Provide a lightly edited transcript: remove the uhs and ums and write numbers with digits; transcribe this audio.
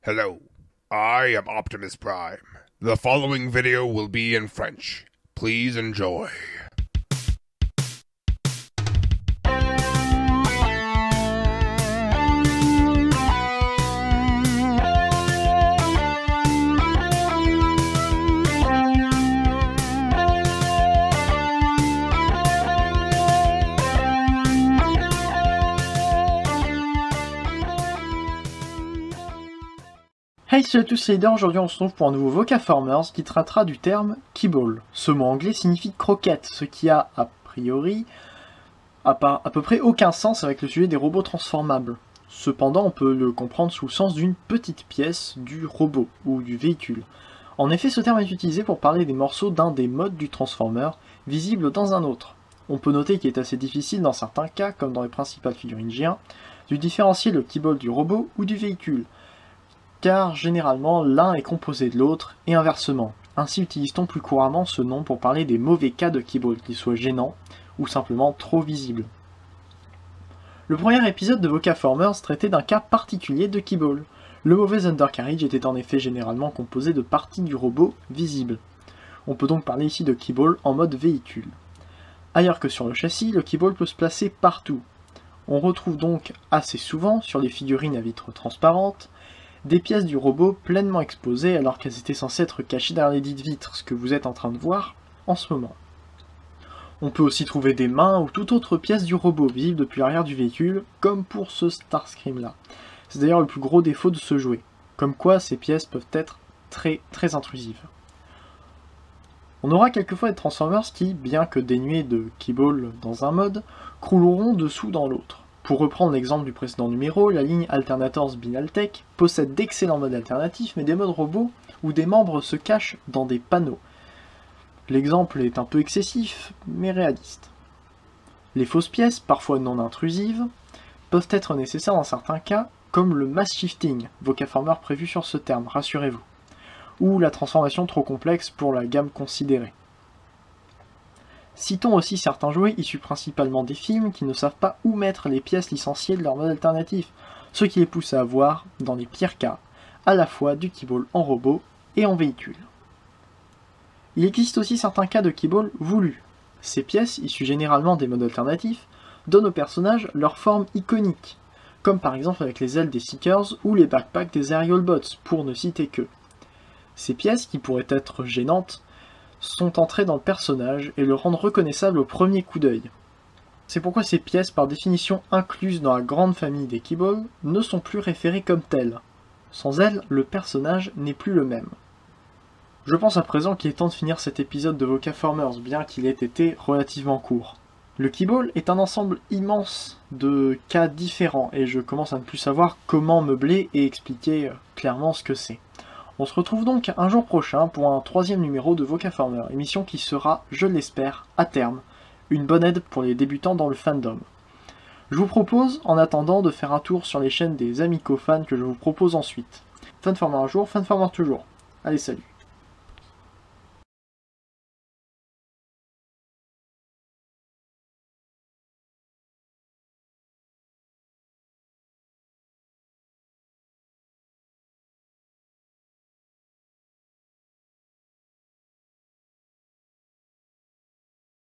Hello, I am Optimus Prime. The following video will be in French. Please enjoy. Hey, salut à tous, c'est Leader. Aujourd'hui on se retrouve pour un nouveau Vocaformers qui traitera du terme Keyball. Ce mot anglais signifie croquette, ce qui a a priori à peu près aucun sens avec le sujet des robots transformables. Cependant on peut le comprendre sous le sens d'une petite pièce du robot ou du véhicule. En effet, ce terme est utilisé pour parler des morceaux d'un des modes du Transformer visibles dans un autre. On peut noter qu'il est assez difficile dans certains cas, comme dans les principales figurines G1, de différencier le Keyball du robot ou du véhicule, car généralement l'un est composé de l'autre et inversement. Ainsi utilise-t-on plus couramment ce nom pour parler des mauvais cas de Keyball, qu'ils soient gênants ou simplement trop visibles. Le premier épisode de Vocaformers traitait d'un cas particulier de Keyball. Le mauvais undercarriage était en effet généralement composé de parties du robot visibles. On peut donc parler ici de Keyball en mode véhicule. Ailleurs que sur le châssis, le Keyball peut se placer partout. On retrouve donc assez souvent sur les figurines à vitres transparentes des pièces du robot pleinement exposées alors qu'elles étaient censées être cachées derrière les dites vitres, ce que vous êtes en train de voir en ce moment. On peut aussi trouver des mains ou toute autre pièce du robot visible depuis l'arrière du véhicule, comme pour ce Starscream là. C'est d'ailleurs le plus gros défaut de ce jouet, comme quoi ces pièces peuvent être très intrusives. On aura quelquefois des Transformers qui, bien que dénués de Keyball dans un mode, crouleront dessous dans l'autre. Pour reprendre l'exemple du précédent numéro, la ligne Alternators Binaltech possède d'excellents modes alternatifs, mais des modes robots où des membres se cachent dans des panneaux. L'exemple est un peu excessif, mais réaliste. Les fausses pièces, parfois non intrusives, peuvent être nécessaires dans certains cas, comme le mass shifting, Vocaformer prévu sur ce terme, rassurez-vous, ou la transformation trop complexe pour la gamme considérée. Citons aussi certains jouets issus principalement des films qui ne savent pas où mettre les pièces licenciées de leur mode alternatif, ce qui les pousse à avoir, dans les pires cas, à la fois du Keyball en robot et en véhicule. Il existe aussi certains cas de Keyball voulus. Ces pièces, issues généralement des modes alternatifs, donnent aux personnages leur forme iconique, comme par exemple avec les ailes des Seekers ou les backpacks des Aerial Bots, pour ne citer que. Ces pièces, qui pourraient être gênantes, sont entrées dans le personnage et le rendent reconnaissable au premier coup d'œil. C'est pourquoi ces pièces, par définition incluses dans la grande famille des Keyball, ne sont plus référées comme telles. Sans elles, le personnage n'est plus le même. Je pense à présent qu'il est temps de finir cet épisode de Vocaformers, bien qu'il ait été relativement court. Le Keyball est un ensemble immense de cas différents, et je commence à ne plus savoir comment meubler et expliquer clairement ce que c'est. On se retrouve donc un jour prochain pour un troisième numéro de Vocaformer, émission qui sera, je l'espère, à terme, une bonne aide pour les débutants dans le fandom. Je vous propose, en attendant, de faire un tour sur les chaînes des amicaux fans que je vous propose ensuite. Fanformer un jour, Fanformer toujours. Allez, salut!